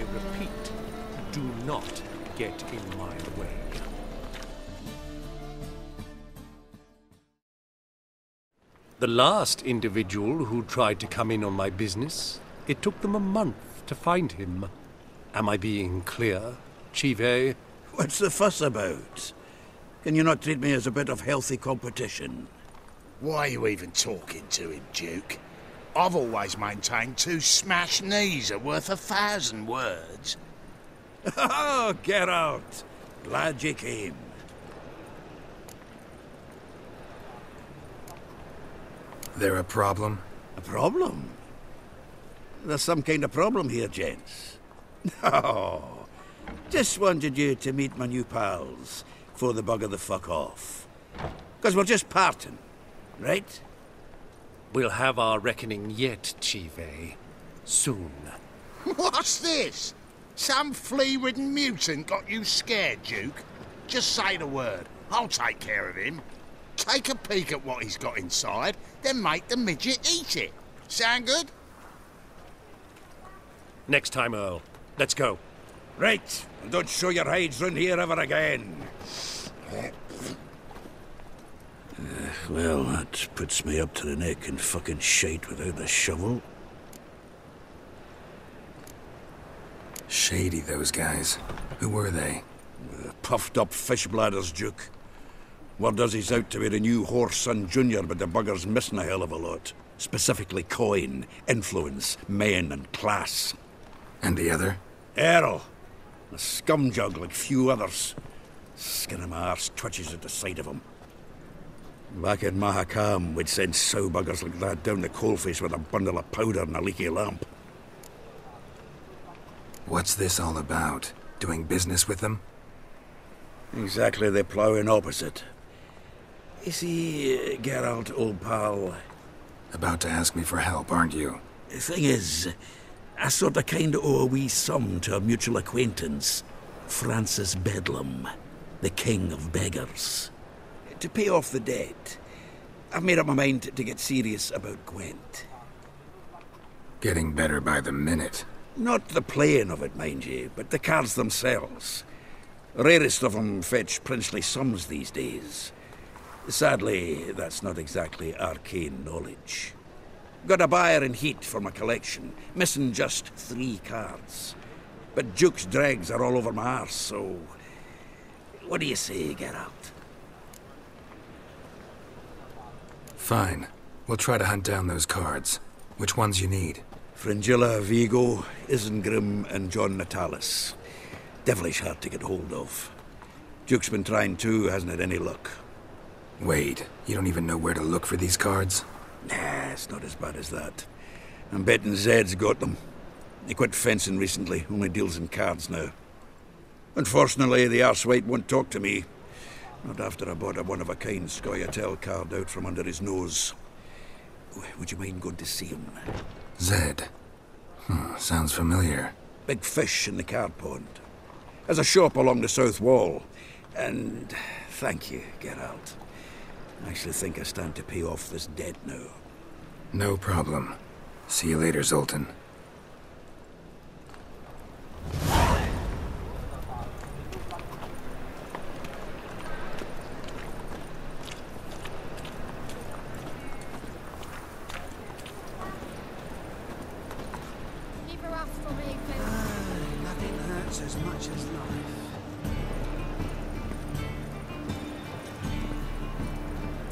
I repeat, do not get in my way. The last individual who tried to come in on my business, it took them a month to find him. Am I being clear, CHIVAY? What's the fuss about? Can you not treat me as a bit of healthy competition? Why are you even talking to him, Duke? I've always maintained 2 smashed knees are worth 1,000 words. Oh, Geralt! Glad you came. There a problem? A problem? There's some kind of problem here, gents. No. Just wanted you to meet my new pals before they bugger the fuck off. 'Cause we're just parting, right? We'll have our reckoning yet, CHIVAY. Soon. What's this? Some flea-ridden mutant got you scared, Duke? Just say the word. I'll take care of him. Take a peek at what he's got inside, then make the midget eat it. Sound good? Next time, Earl. Let's go. Right, and don't show your hides round here ever again. Well, that puts me up to the neck in fucking shite without a shovel. Shady, those guys. Who were they? Puffed up fish bladders, Duke. Word does he's out to be the new Whoreson Jr., but the bugger's missing a hell of a lot. Specifically coin, influence, men, and class. And the other? Errol. A scumjug like few others. Skin of my arse twitches at the sight of him. Back in Mahakam, we'd send sow buggers like that down the coalface with a bundle of powder and a leaky lamp. What's this all about? Doing business with them? Exactly the ploughing opposite. You see, Geralt, old pal... About to ask me for help, aren't you? The thing is, I sort of kind of owe a wee sum to a mutual acquaintance, Francis Bedlam, the king of beggars. To pay off the debt, I've made up my mind to get serious about Gwent. Getting better by the minute. Not the playing of it, mind you, but the cards themselves. The rarest of them fetch princely sums these days. Sadly, that's not exactly arcane knowledge. Got a buyer in heat for my collection, missing just 3 cards. But Duke's dregs are all over my arse, so... What do you say, Geralt? Fine. We'll try to hunt down those cards. Which ones you need? Fringilla, Vigo, Isengrim, and John Natalis. Devilish hard to get hold of. Duke's been trying too, hasn't had any luck. Wait, you don't even know where to look for these cards? Nah, it's not as bad as that. I'm betting Zed's got them. He quit fencing recently, only deals in cards now. Unfortunately, the arsewite won't talk to me. Not after I bought a one-of-a-kind Scoia'tael card out from under his nose. Would you mind going to see him? Zed. Sounds familiar. Big fish in the card pond. Has a shop along the south wall. And thank you, Geralt. I actually think I stand to pay off this debt now. No problem. See you later, Zoltan. Nothing hurts as much as life.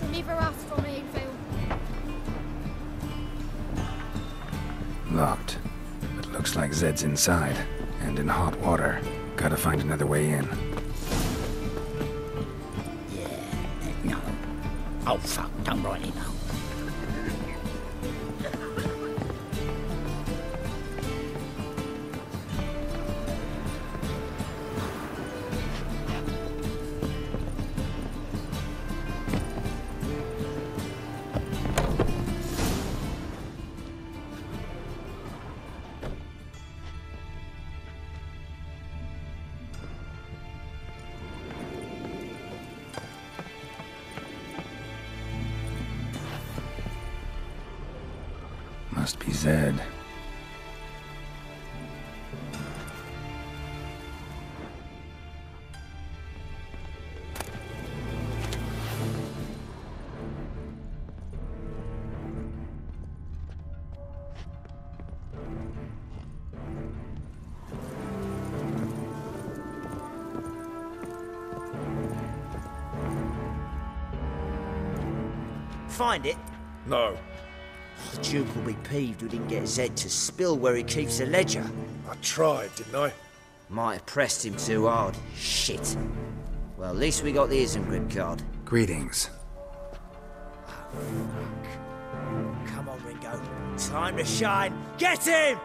Deliver us from Eagville. Locked. It looks like Zed's inside. And in hot water. Gotta find another way in. No. Oh, fuck. Don't write it now. Must be Zed. Find it? No. The Duke will be peeved we didn't get Zed to spill where he keeps the ledger. I tried, didn't I? Might have pressed him too hard. Shit. Well, at least we got the Isengrim card. Greetings. Come on, Ringo. Time to shine. Get him!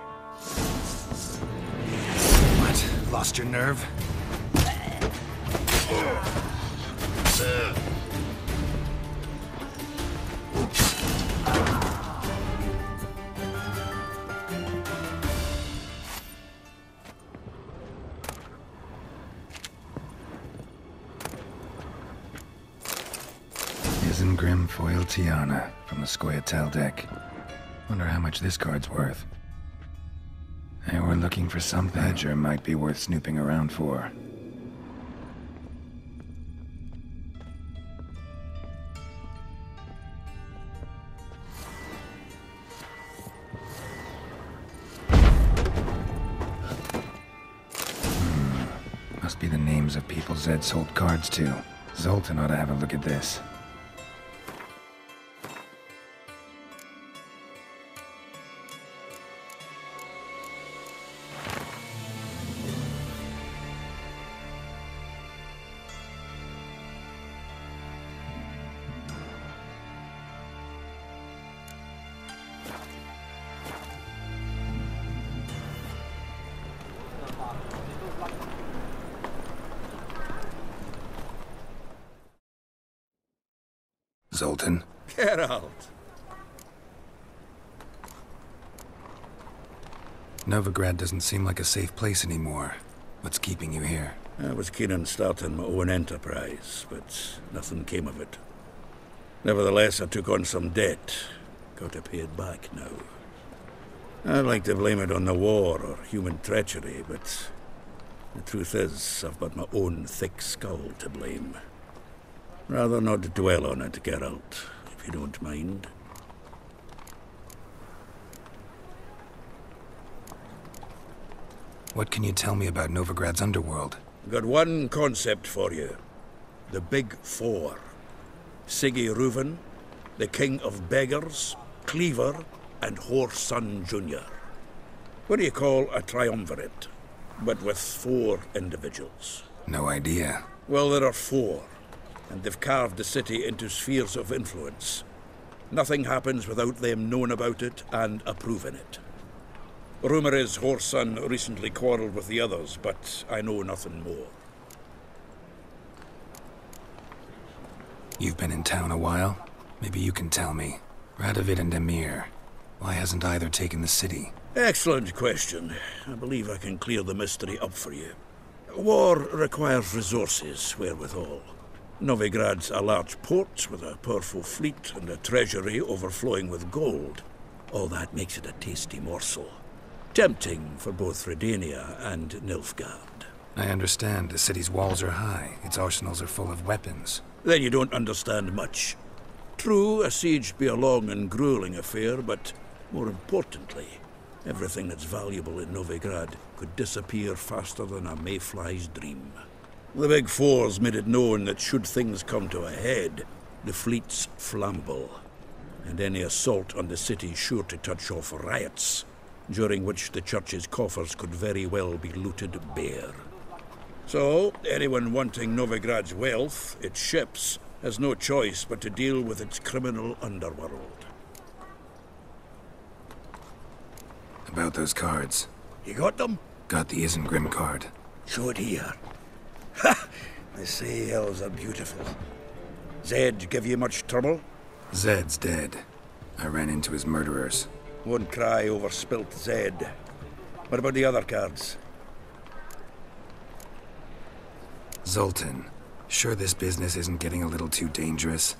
What? Lost your nerve? Isengrim foil Tiana from the CHIVAY deck. Wonder how much this card's worth. Hey, we're looking for some badger might be worth snooping around for. Must be the names of people Zed sold cards to. Zoltan ought to have a look at this. Zoltan? Geralt! Novigrad doesn't seem like a safe place anymore. What's keeping you here? I was keen on starting my own enterprise, but nothing came of it. Nevertheless, I took on some debt. Got to pay it back now. I'd like to blame it on the war or human treachery, but the truth is, I've got my own thick skull to blame. Rather not dwell on it, Geralt, if you don't mind. What can you tell me about Novigrad's underworld? Got one concept for you. The Big Four. Siggy Reuven, the King of Beggars, Cleaver, and Whoreson Jr. What do you call a triumvirate, but with 4 individuals? No idea. Well, there are 4, and they've carved the city into spheres of influence. Nothing happens without them knowing about it and approving it. Rumour is Whoreson recently quarrelled with the others, but I know nothing more. You've been in town a while? Maybe you can tell me. Radovid and Emir. Why hasn't either taken the city? Excellent question. I believe I can clear the mystery up for you. War requires resources, wherewithal. Novigrad's a large port with a powerful fleet and a treasury overflowing with gold. All that makes it a tasty morsel. Tempting for both Redania and Nilfgaard. I understand. The city's walls are high. Its arsenals are full of weapons. Then you don't understand much. True, a siege be a long and grueling affair, but more importantly, everything that's valuable in Novigrad could disappear faster than a mayfly's dream. The Big Four's made it known that should things come to a head, the fleet's flammable, and any assault on the city's sure to touch off riots, during which the church's coffers could very well be looted bare. So, anyone wanting Novigrad's wealth, its ships, has no choice but to deal with its criminal underworld. About those cards. You got them? Got the Isengrim card. Show it here. Ha! They say elves are beautiful. Zed give you much trouble? Zed's dead. I ran into his murderers. Won't cry over spilt Zed. What about the other cards? Zoltan, sure this business isn't getting a little too dangerous?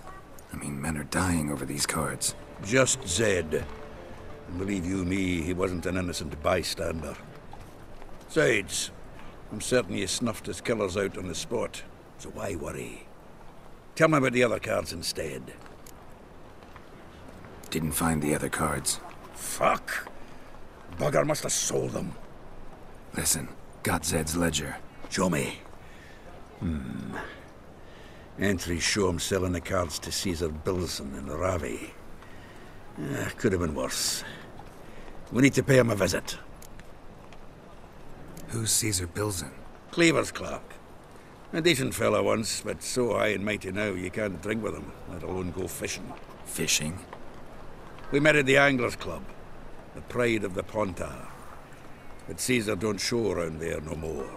I mean, men are dying over these cards. Just Zed. And believe you me, he wasn't an innocent bystander. Besides, I'm certain you snuffed his killers out on the spot, so why worry? Tell me about the other cards instead. Didn't find the other cards. Fuck! Bugger must have sold them. Listen, got Zed's ledger. Show me. Entries show him selling the cards to Caesar Bilson in Ravi. Could have been worse. We need to pay him a visit. Who's Caesar Bilson? Cleaver's clerk. A decent fellow once, but so high and mighty now you can't drink with him, let alone go fishing. Fishing? We met at the Anglers Club, the pride of the Pontar. But Caesar don't show around there no more.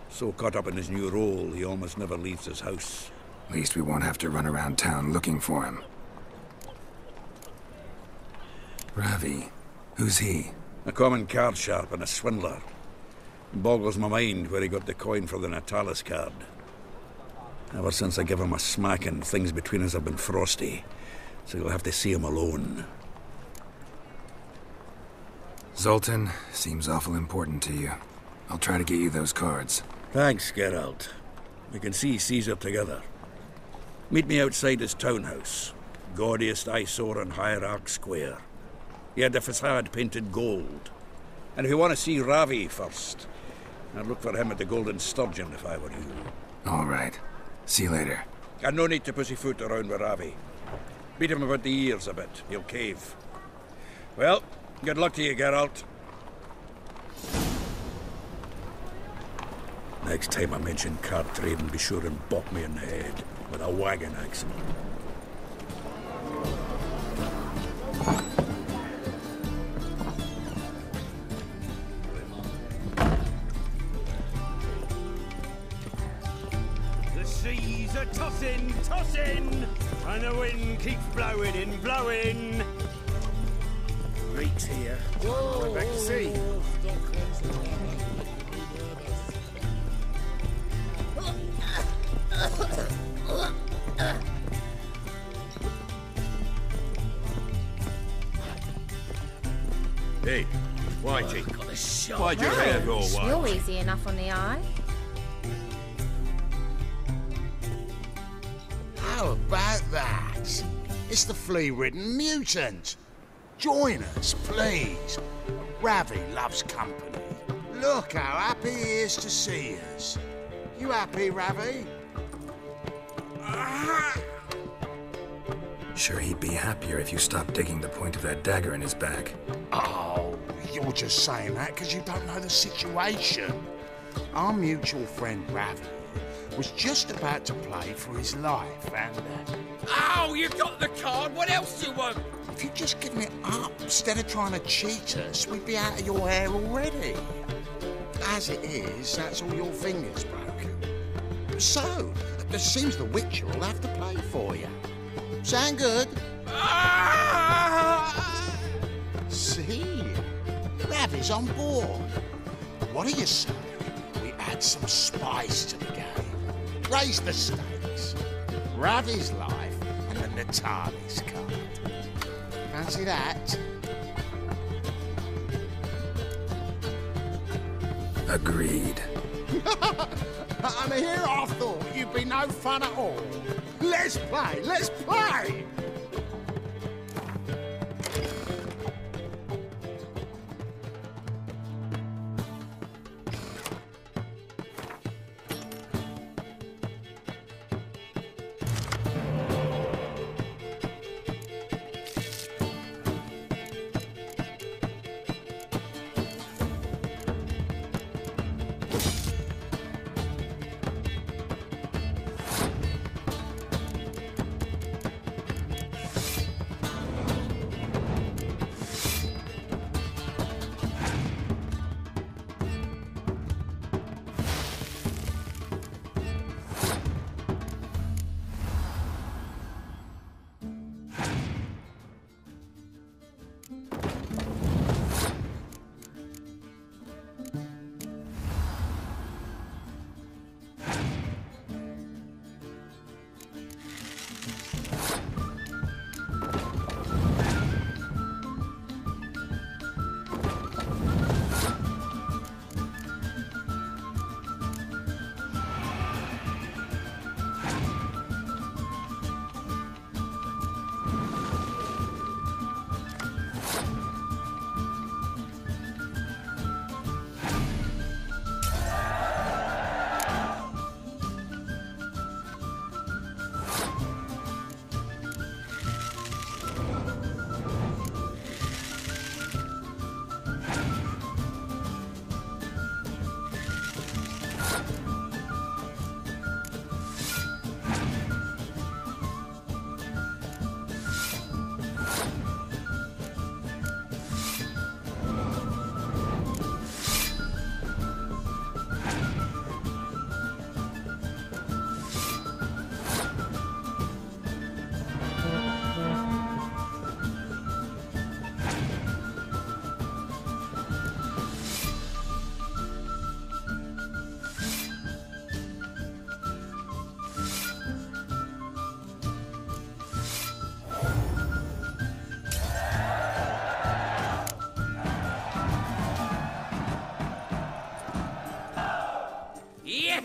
So caught up in his new role, he almost never leaves his house. At least we won't have to run around town looking for him. Ravi, who's he? A common card sharp and a swindler. Boggles my mind where he got the coin for the Natalis card. Ever since I gave him a smacking, things between us have been frosty. So you'll have to see him alone. Zoltan seems awful important to you. I'll try to get you those cards. Thanks, Geralt. We can see Caesar together. Meet me outside his townhouse. Gaudiest eyesore on Hierarch Square. He had the facade painted gold. And if you want to see Ravi first, I'd look for him at the Golden Sturgeon if I were you. All right. See you later. And no need to pussyfoot around with Ravi. Beat him about the ears a bit. He'll cave. Well, good luck to you, Geralt. Next time I mention card trading, be sure and bop me in the head with a wagon axe. The seas are tossing, tossing, and the wind keeps blowing and blowing. Reeks here. We're back to sea. Hey, Whitey, why'd your hair go You're wild? easy enough on the eye. How about that? It's the flea-ridden mutant. Join us, please. Ravi loves company. Look how happy he is to see us. You happy, Ravi? Sure he'd be happier if you stopped digging the point of that dagger in his back. Oh, you're just saying that because you don't know the situation. Our mutual friend Ravi was just about to play for his life and... Oh, you got the card! What else do you want? if you'd just given it up instead of trying to cheat us, we'd be out of your hair already. As it is, that's all your fingers broken. So, it seems the Witcher will have to play for you. Sound good? See? Ravi's on board. What do you say? We add some spice to the game. Raise the stakes. Ravi's life and the Natalis card. Fancy that? Agreed. And here I thought you'd be no fun at all. Let's play, let's play!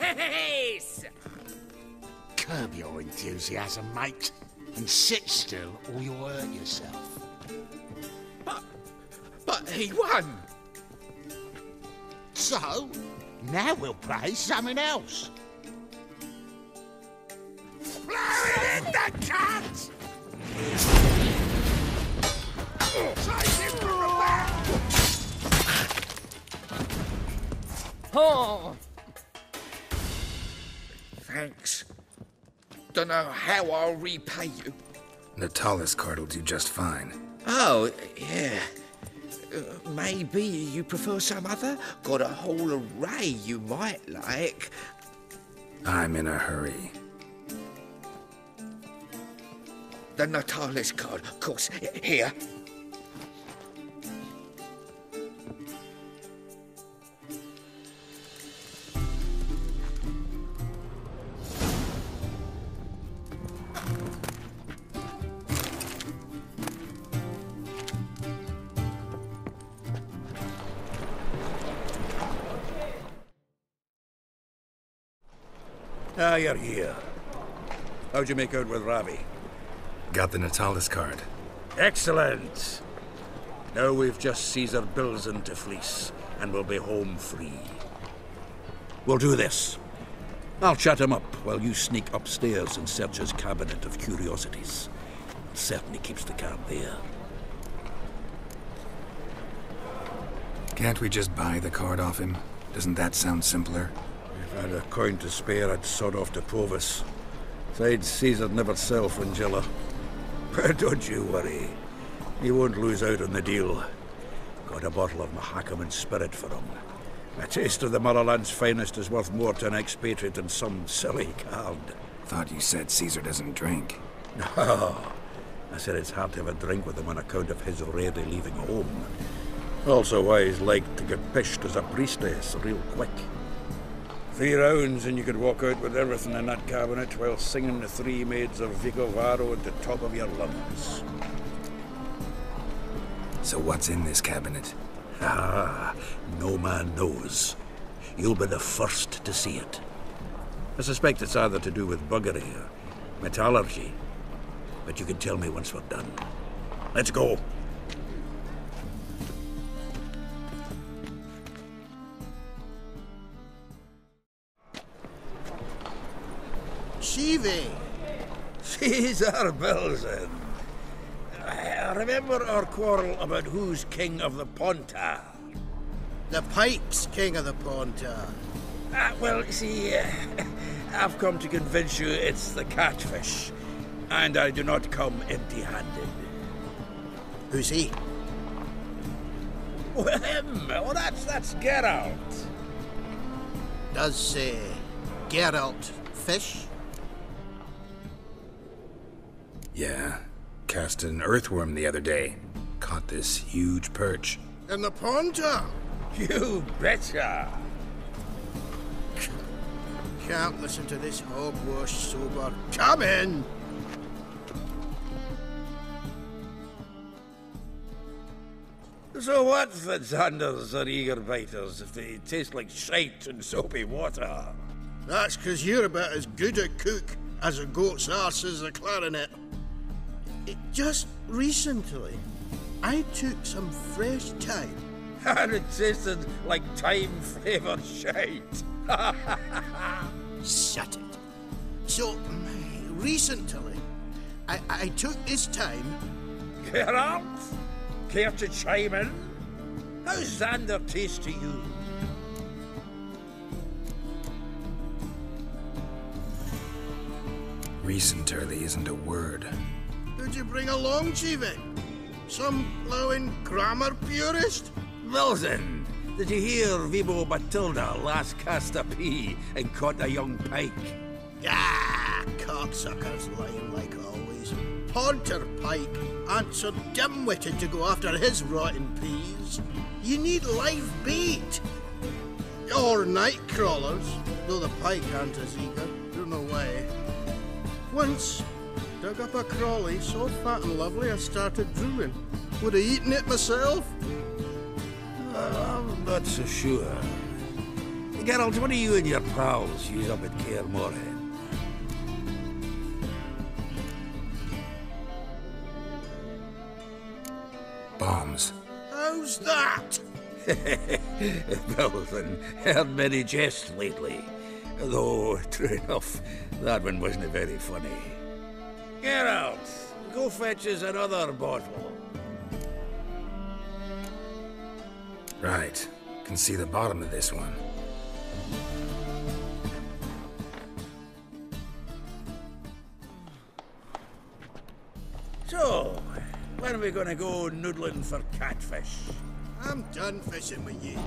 Yes! Curb your enthusiasm, mate, and sit still or you'll hurt yourself. But he won! So, now we'll play something else. Blow it in the cat! Take him from the back! Oh! Thanks. Dunno how I'll repay you. Natalis card will do just fine. Oh, yeah. Maybe you prefer some other? Got a whole array you might like. I'm in a hurry. The Natalis card, of course. Here. Ah, you're here. How'd you make out with Ravi? Got the Natalis card. Excellent! Now we've just Caesar Bilzen to fleece, and we'll be home free. We'll do this. I'll chat him up while you sneak upstairs and search his cabinet of curiosities. It certainly keeps the card there. Can't we just buy the card off him? Doesn't that sound simpler? If I had a coin to spare, I'd sod off to Provis. Besides, Caesar'd never sell Fringilla. But don't you worry. He won't lose out on the deal. Got a bottle of Mahakaman spirit for him. A taste of the motherland's finest is worth more to an expatriate than some silly card. Thought you said Caesar doesn't drink. No. I said it's hard to have a drink with him on account of his already leaving home. Also why he's like to get pished as a priestess real quick. 3 rounds and you could walk out with everything in that cabinet while singing the 3 maids of Vicovaro at the top of your lungs. So what's in this cabinet? Ah, no man knows. You'll be the first to see it. I suspect it's either to do with buggery or metallurgy. But you can tell me once we're done. Let's go. CHIVAY! Caesar Bilzen. Remember our quarrel about who's king of the Pontar? The pike's king of the Pontar. Well, you see, I've come to convince you it's the catfish. And I do not come empty-handed. Who's he? Well, him. Oh, that's Geralt. Does Geralt fish? Yeah. Cast an earthworm the other day. Caught this huge perch. In the Pontar? You betcha. Can't listen to this hogwash sober. Come in! So what, Fitzhanders or eager biters, if they taste like shite and soapy water? That's 'cause you're about as good a cook as a goat's arse is a clarinet. Just recently, I took some fresh thyme. And it tasted like thyme-flavoured shite. Shut it. So, recently, I took this thyme. Geralt? Care to chime in? How's Xander taste to you? Recent early isn't a word. Who'd you bring along, CHIVAY? Some blowing grammar purist? Bilzen, did you hear Vibo Batilda last cast a pea and caught a young pike? Ah, cocksuckers lying like always. Pontar pike aren't so dim-witted to go after his rotten peas. You need live bait. Or night crawlers, though the pike aren't as eager. Don't know why. Once, dug up a crawly so fat and lovely I started drooling. Would have eaten it myself. I'm not so sure. Geralt, what do you and your pals use up at Kaer Morhen? Bombs. How's that? Belthan, heard many jests lately. Though, true enough, that one wasn't very funny. Geralt, go fetch us another bottle. Right. Can see the bottom of this one. So, when are we gonna go noodling for catfish? I'm done fishing with you.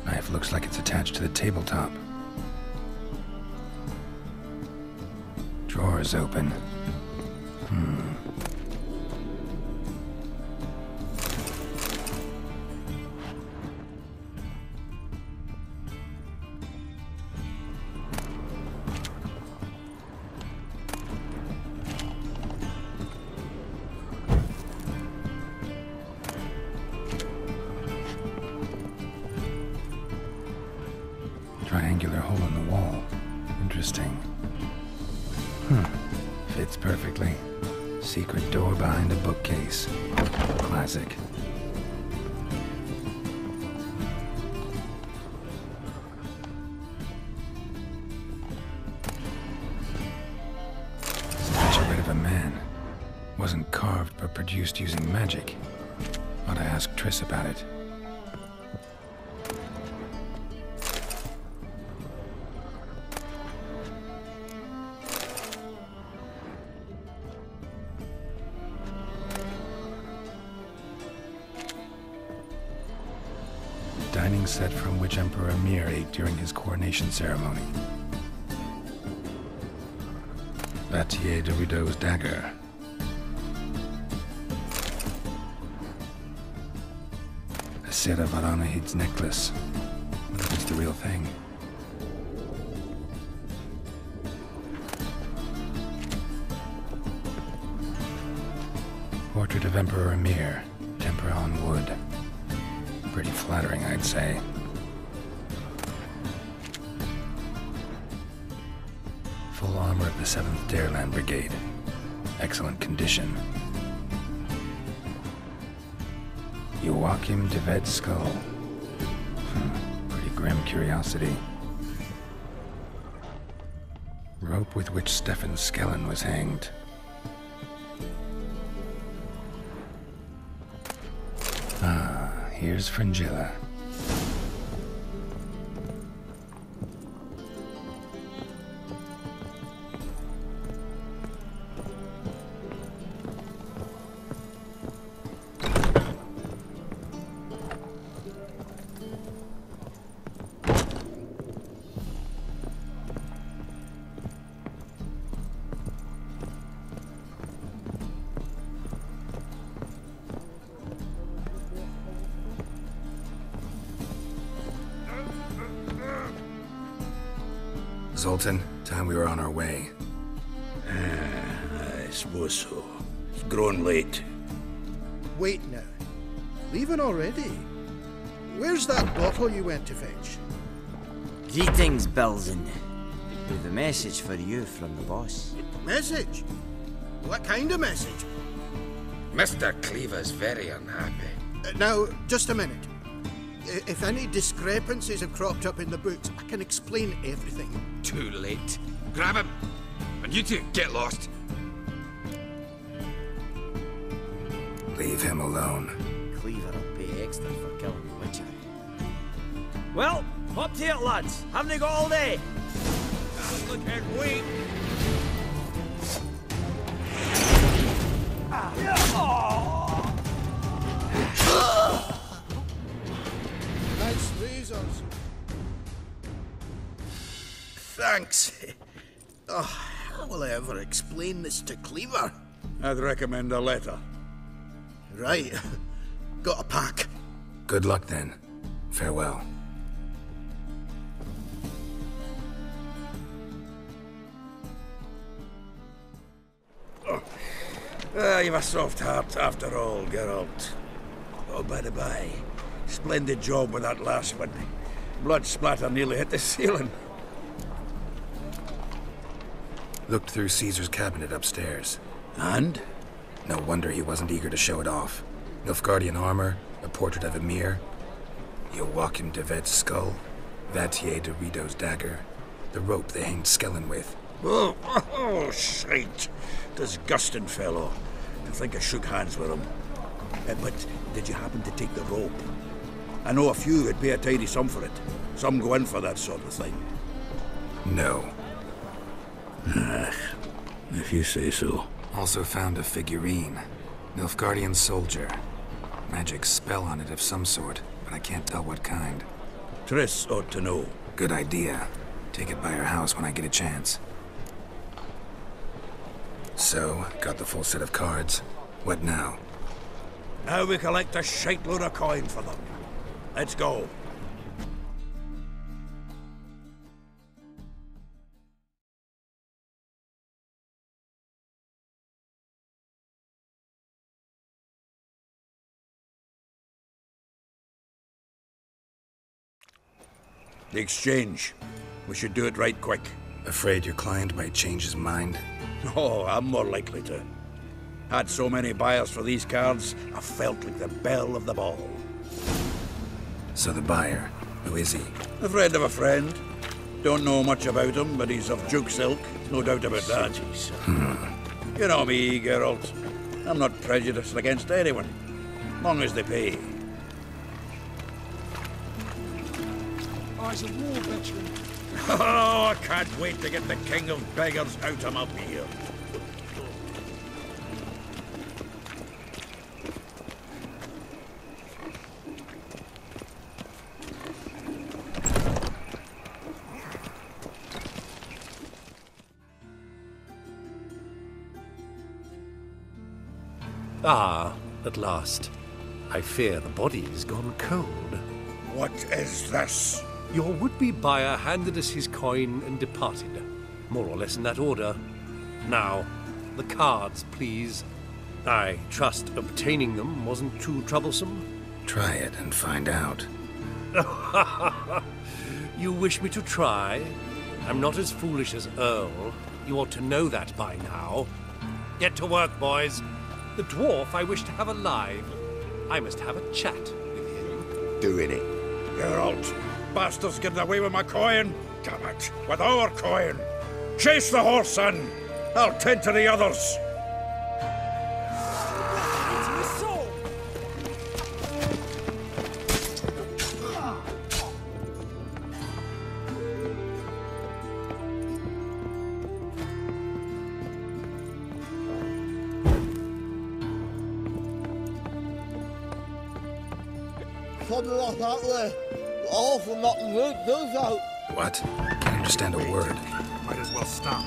Knife looks like it's attached to the tabletop. Drawer's open. Triangular hole in the wall. Interesting. Fits perfectly. Secret door behind a bookcase. Classic. Statuette of a man. Wasn't carved but produced using magic. Ought to ask Triss about it. Dining set from which Emperor Emir ate during his coronation ceremony. Batier de Rideau's dagger. Asera Varanahid's necklace. What if it's the real thing? Portrait of Emperor Emir. Tempera on wood. Pretty flattering, I'd say. Full armor of the 7th Dareland Brigade. Excellent condition. Joachim de Ved's skull. Pretty grim curiosity. Rope with which Stefan Skellen was hanged. Here's Fringilla. Zoltan, time we were on our way. I suppose so. It's grown late. Wait now. Leaving already? Where's that bottle you went to fetch? Greetings, Belzen. We've a message for you from the boss. Message? What kind of message? Mr. Cleaver's very unhappy. Now, just a minute. If any discrepancies have cropped up in the books, I can explain everything. Too late. Grab him! And you two, get lost! Leave him alone. Cleaver will pay extra for killing the Witcher. Well, up to it, lads. Haven't they got all day? Look and wait. Nice razors. Thanks. How will I ever explain this to Cleaver? I'd recommend a letter. Right. Got a pack. Good luck then. Farewell. You've a soft heart after all, Geralt. Oh, by the by, splendid job with that last one. Blood splatter nearly hit the ceiling. Looked through Caesar's cabinet upstairs. And? No wonder he wasn't eager to show it off. Nilfgaardian armor, a portrait of Emir, Joachim de Vet's skull, Vatier de Rideau's dagger, the rope they hanged Skellen with. Oh, shite. Disgusting fellow. To think I shook hands with him. But did you happen to take the rope? I know a few would pay a tidy sum for it. Some go in for that sort of thing. No. If you say so. Also found a figurine. Nilfgaardian soldier. Magic spell on it of some sort, but I can't tell what kind. Triss ought to know. Good idea. Take it by her house when I get a chance. So, got the full set of cards. What now? Now we collect a shiteload of coin for them. Let's go. The exchange. We should do it right quick. Afraid your client might change his mind? Oh, I'm more likely to. Had so many buyers for these cards, I felt like the belle of the ball. So the buyer, who is he? A friend of a friend. Don't know much about him, but he's of Duke's ilk. No doubt about that. You know me, Geralt. I'm not prejudiced against anyone, long as they pay. Oh, he's a war veteran. Oh, I can't wait to get the king of beggars out of my beard. Ah, at last. I fear the body's gone cold. What is this? Your would-be buyer handed us his coin and departed. More or less in that order. Now, the cards, please. I trust obtaining them wasn't too troublesome? Try it and find out. You wish me to try? I'm not as foolish as Earl. You ought to know that by now. Get to work, boys. The dwarf I wish to have alive. I must have a chat with him. Doing it. Geralt, bastards getting away with my coin. Damn it, with our coin. Chase the horse, son. I'll tend to the others. Something like that there. All for not the root goes out. What? Can't understand a word. Might as well stop.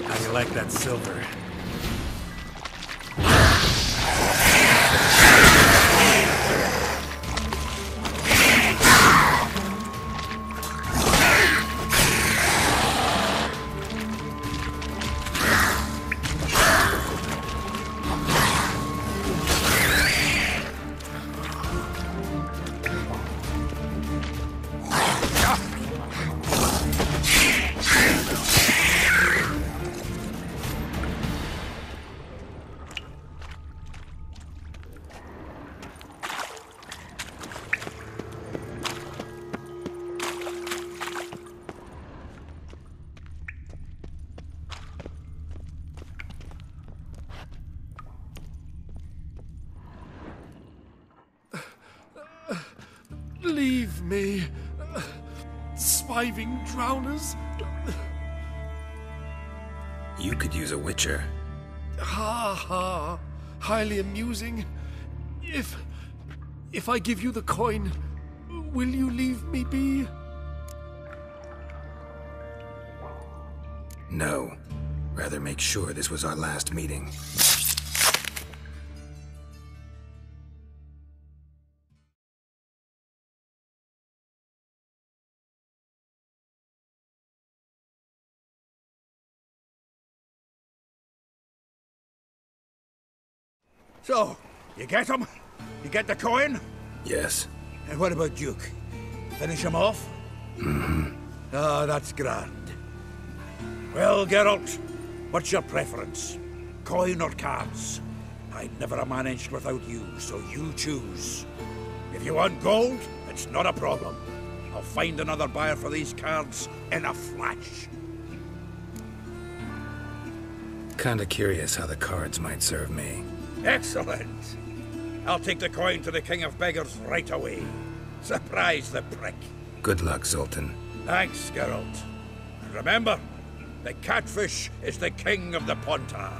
I like that silver. Leave me. Swiving drowners. You could use a witcher. Ha ha. Highly amusing. If I give you the coin, will you leave me be? No. Rather make sure this was our last meeting. So, you get him? You get the coin? Yes. And what about Duke? Finish him off? Mm-hmm. Ah, that's grand. Well, Geralt, what's your preference? Coin or cards? I'd never have managed without you, so you choose. If you want gold, it's not a problem. I'll find another buyer for these cards in a flash. Kinda curious how the cards might serve me. Excellent. I'll take the coin to the King of Beggars right away. Surprise the prick. Good luck, Zoltan. Thanks, Geralt. And remember, the catfish is the king of the Pontar.